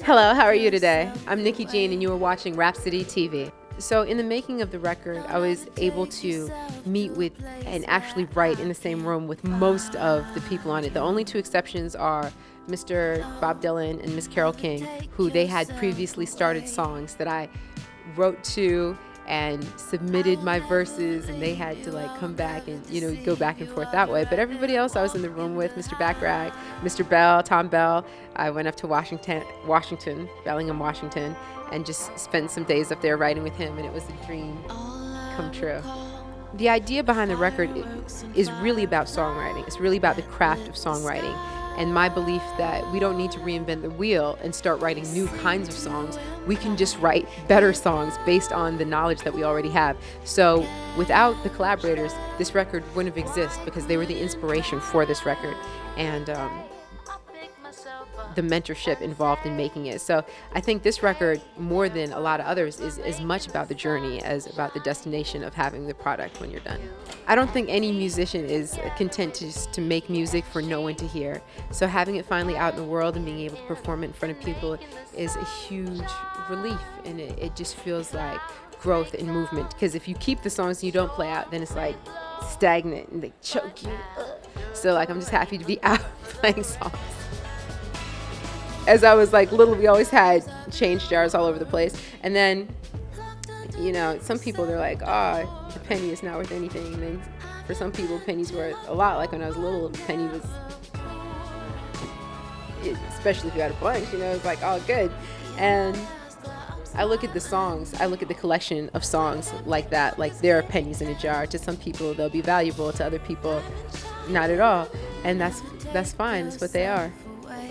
Hello, how are you today? I'm Nikki Jean and you are watching Rhapsody TV. So in the making of the record, I was able to meet with and actually write in the same room with most of the people on it. The only two exceptions are Mr. Bob Dylan and Miss Carole King, who they had previously started songs that I wrote to and submitted my verses, and they had to like come back and go back and forth that way. But everybody else I was in the room with, Mr. Backrack, Mr. Bell, Thom Bell. I went up to Bellingham, Washington, and just spent some days up there writing with him, and it was a dream come true. The idea behind the record is really about songwriting. It's really about the craft of songwriting, and my belief that we don't need to reinvent the wheel and start writing new kinds of songs. We can just write better songs based on the knowledge that we already have. So without the collaborators, this record wouldn't have existed, because they were the inspiration for this record, and the mentorship involved in making it. So I think this record, more than a lot of others, is as much about the journey as about the destination of having the product when you're done. I don't think any musician is content to make music for no one to hear. So having it finally out in the world and being able to perform it in front of people is a huge relief, and it just feels like growth and movement. Because if you keep the songs and you don't play out, then it's like stagnant and they choke you. So like, I'm just happy to be out playing songs. As I was like little, we always had change jars all over the place. And then, some people, they're like, oh, the penny is not worth anything. And then for some people, pennies worth a lot. Like when I was little, the penny was, especially if you had a bunch, it was like, oh, good. And I look at the songs, I look at the collection of songs like that, like there are pennies in a jar. To some people, they'll be valuable. To other people, not at all. And that's fine. It's what they are.